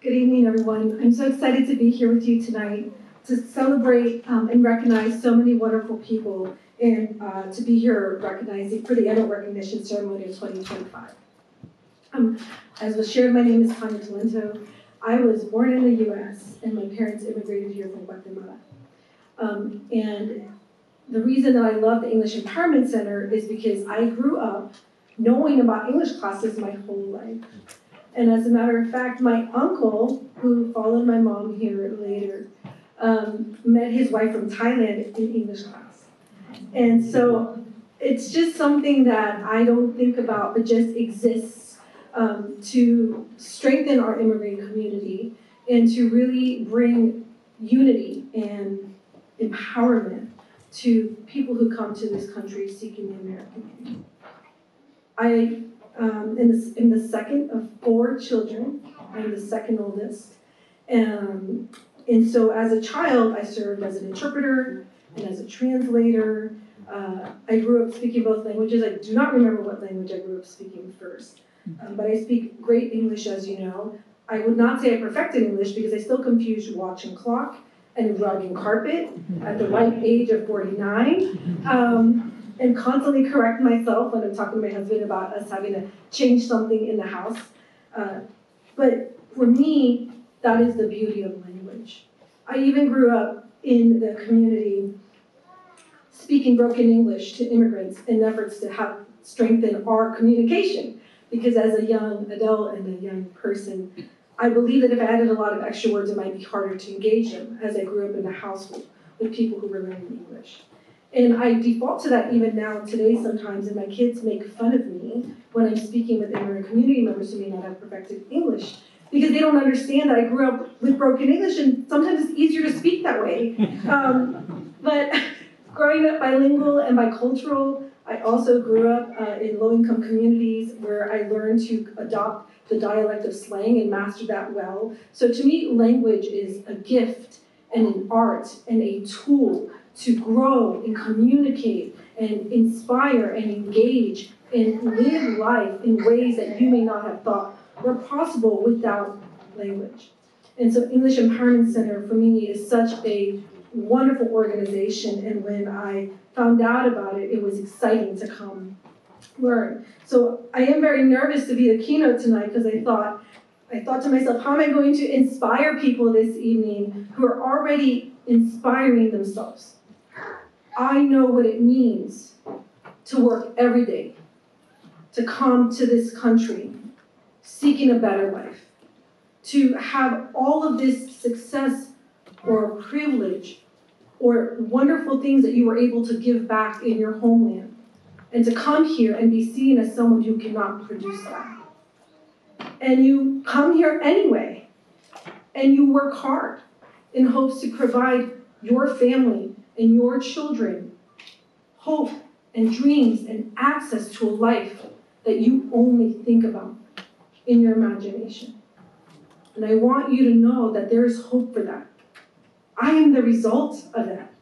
Good evening, everyone. I'm so excited to be here with you tonight to celebrate and recognize so many wonderful people and to be here recognizing for the annual recognition ceremony of 2025. As was shared, my name is Tannia Talento. I was born in the U.S. and my parents immigrated here from Guatemala. And the reason that I love the English Empowerment Center is because I grew up knowing about English classes my whole life. And as a matter of fact, my uncle, who followed my mom here later, met his wife from Thailand in English class. And so it's just something that I don't think about, but just exists to strengthen our immigrant community and to really bring unity and empowerment to people who come to this country seeking the American dream. I am the second of 4 children. I'm the second oldest. And so as a child, I served as an interpreter and as a translator. I grew up speaking both languages. I do not remember what language I grew up speaking first. But I speak great English, as you know. I would not say I perfected English because I still confuse watch and clock and rug and carpet at the ripe age of 49. And constantly correct myself when I'm talking to my husband about us having to change something in the house. But for me, that is the beauty of language. I even grew up in the community speaking broken English to immigrants in efforts to help strengthen our communication. Because as a young adult and a young person, I believe that if I added a lot of extra words, it might be harder to engage them, as I grew up in a household with people who were learning English. And I default to that even now today sometimes, and my kids make fun of me when I'm speaking with immigrant community members who may not have perfected English, because they don't understand that I grew up with broken English, and sometimes it's easier to speak that way. But growing up bilingual and bicultural, I also grew up in low-income communities where I learned to adopt the dialect of slang and master that well. So to me, language is a gift and an art and a tool to grow and communicate and inspire and engage and live life in ways that you may not have thought were possible without language. And so English Empowerment Center for me is such a wonderful organization, and when I found out about it, it was exciting to come learn. So I am very nervous to be the keynote tonight because I thought to myself, how am I going to inspire people this evening who are already inspiring themselves? I know what it means to work every day, to come to this country seeking a better life, to have all of this success or privilege or wonderful things that you were able to give back in your homeland, and to come here and be seen as someone who cannot produce that. And you come here anyway, and you work hard in hopes to provide your family and your children hope and dreams and access to a life that you only think about in your imagination. And I want you to know that there is hope for that. I am the result of that.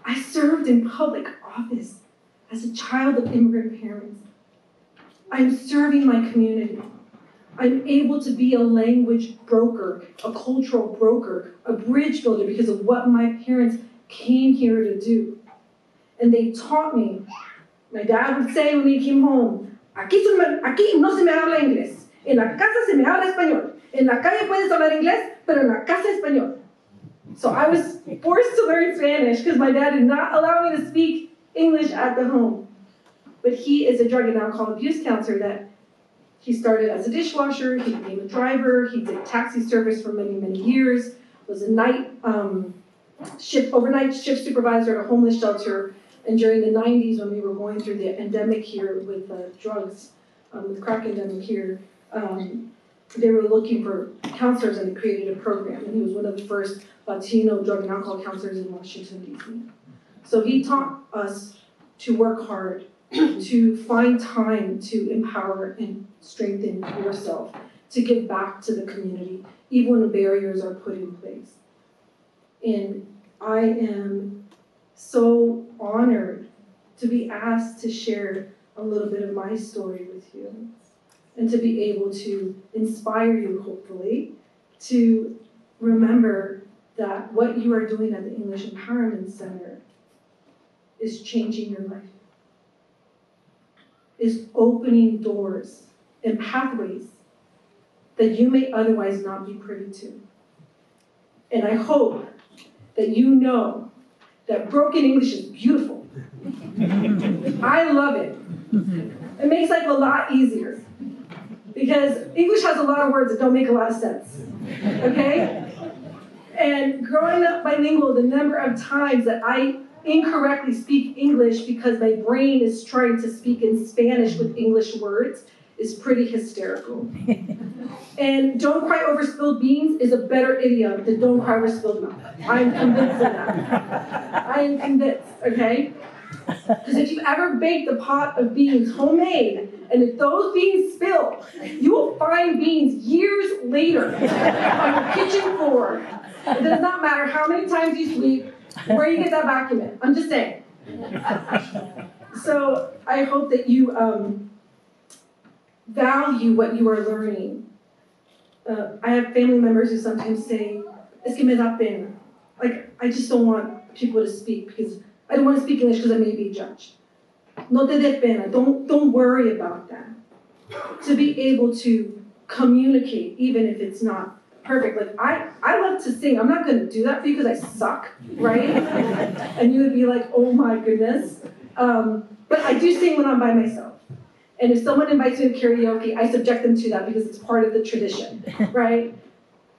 I served in public office as a child of immigrant parents. I'm serving my community. I'm able to be a language broker, a cultural broker, a bridge builder because of what my parents came here to do. And they taught me. My dad would say when he came home, aquí no se me habla inglés. En la casa se me habla español. En la calle puedes hablar inglés, pero en la casa español. So I was forced to learn Spanish because my dad did not allow me to speak English at the home. But he is a drug and alcohol abuse counselor that he started as a dishwasher, he became a driver, he did taxi service for many, many years, was a overnight shift supervisor at a homeless shelter, and during the 90s when we were going through the endemic here with drugs, with crack endemic here, they were looking for counselors and they created a program, and he was one of the first Latino drug and alcohol counselors in Washington, D.C. So he taught us to work hard, to find time to empower and strengthen yourself, to give back to the community, even when the barriers are put in place. And I am so honored to be asked to share a little bit of my story with you and to be able to inspire you, hopefully, to remember that what you are doing at the English Empowerment Center is changing your life, is opening doors and pathways that you may otherwise not be privy to. And I hope that you know that broken English is beautiful. I love it. It makes life a lot easier because English has a lot of words that don't make a lot of sense, okay? And growing up bilingual, the number of times that I incorrectly speak English because my brain is trying to speak in Spanish with English words is pretty hysterical. And don't cry over spilled beans is a better idiom than don't cry over spilled milk. I am convinced of that. I am convinced, okay? Because if you ever baked a pot of beans homemade, and if those beans spill, you will find beans years later on your kitchen floor. It does not matter how many times you sweep, where you get that vacuum in. I'm just saying. So I hope that you value what you are learning. I have family members who sometimes say, "Es que me da pena." Like, I just don't want people to speak because I don't want to speak English because I may be judged. No te dé pena. Don't worry about that. To be able to communicate, even if it's not perfect. Like, I love to sing. I'm not going to do that for you because I suck, right? And you would be like, oh my goodness. But I do sing when I'm by myself. And if someone invites me to karaoke, I subject them to that because it's part of the tradition, right?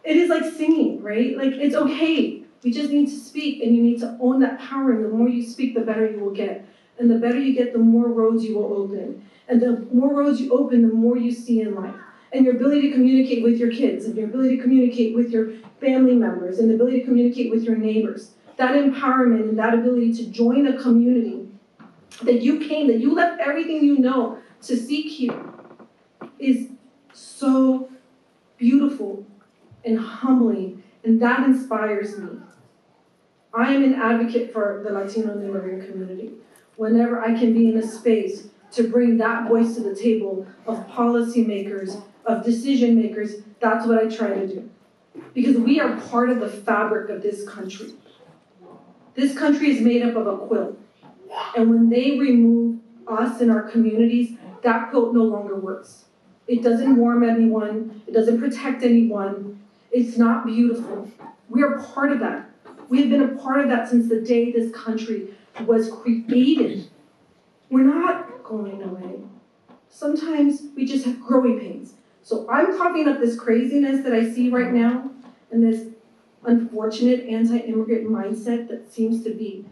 It is like singing, right? Like, it's okay. You just need to speak, and you need to own that power. And the more you speak, the better you will get. And the better you get, the more roads you will open. And the more roads you open, the more you see in life. And your ability to communicate with your kids, and your ability to communicate with your family members, and the ability to communicate with your neighbors. That empowerment and that ability to join a community that you left everything you know to seek here is so beautiful and humbling, and that inspires me. I am an advocate for the Latino and immigrant community. Whenever I can be in a space to bring that voice to the table of policymakers, of decision makers, that's what I try to do. Because we are part of the fabric of this country. This country is made up of a quilt. And when they remove us in our communities, that quilt no longer works. It doesn't warm anyone. It doesn't protect anyone. It's not beautiful. We are part of that. We have been a part of that since the day this country was created. We're not going away. Sometimes we just have growing pains. So I'm coughing up this craziness that I see right now and this unfortunate anti-immigrant mindset that seems to be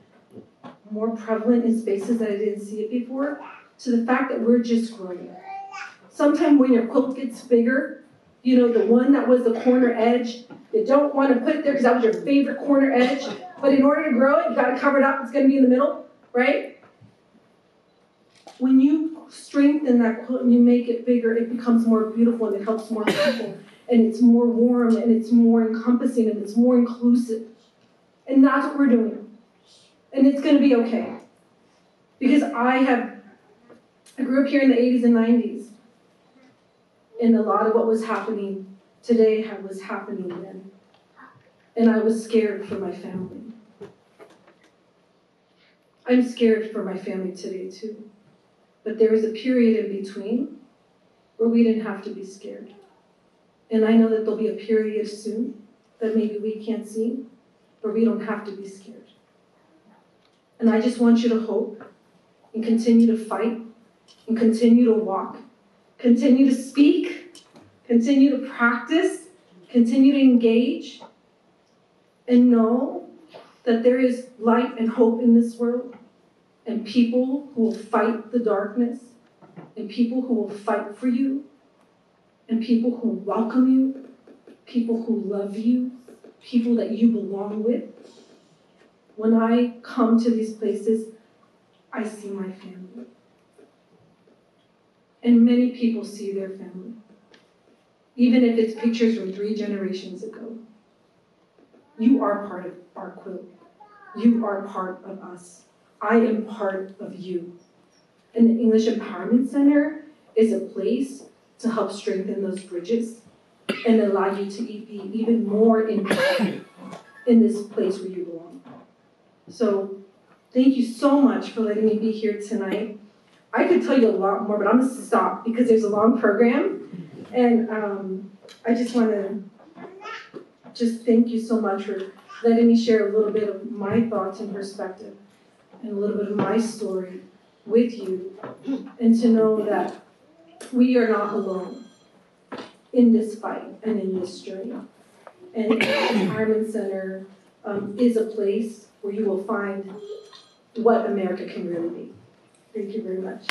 more prevalent in spaces that I didn't see it before, to the fact that we're just growing. Sometimes when your quilt gets bigger, you know, the one that was the corner edge, you don't want to put it there because that was your favorite corner edge, but in order to grow it, you got to cover it up, it's going to be in the middle, right? When you strengthen that quilt and you make it bigger, it becomes more beautiful and it helps more people, and it's more warm and it's more encompassing and it's more inclusive. And that's what we're doing. And it's going to be okay. Because I grew up here in the 80s and 90s. And a lot of what was happening today was happening then. And I was scared for my family. I'm scared for my family today too. But there was a period in between where we didn't have to be scared. And I know that there'll be a period soon that maybe we can't see, where we don't have to be scared. And I just want you to hope and continue to fight and continue to walk, continue to speak, continue to practice, continue to engage, and know that there is light and hope in this world, and people who will fight the darkness, and people who will fight for you, and people who welcome you, people who love you, people that you belong with. When I come to these places, I see my family. And many people see their family, even if it's pictures from 3 generations ago. You are part of our quilt. You are part of us. I am part of you. And the English Empowerment Center is a place to help strengthen those bridges, and allow you to be even more impactful in this place where you belong. So thank you so much for letting me be here tonight. I could tell you a lot more, but I'm going to stop because there's a long program. And I just want to just thank you so much for letting me share a little bit of my thoughts and perspective and a little bit of my story with you, and to know that we are not alone in this fight and in this journey. And the Empowerment Center is a place where you will find what America can really be. Thank you very much.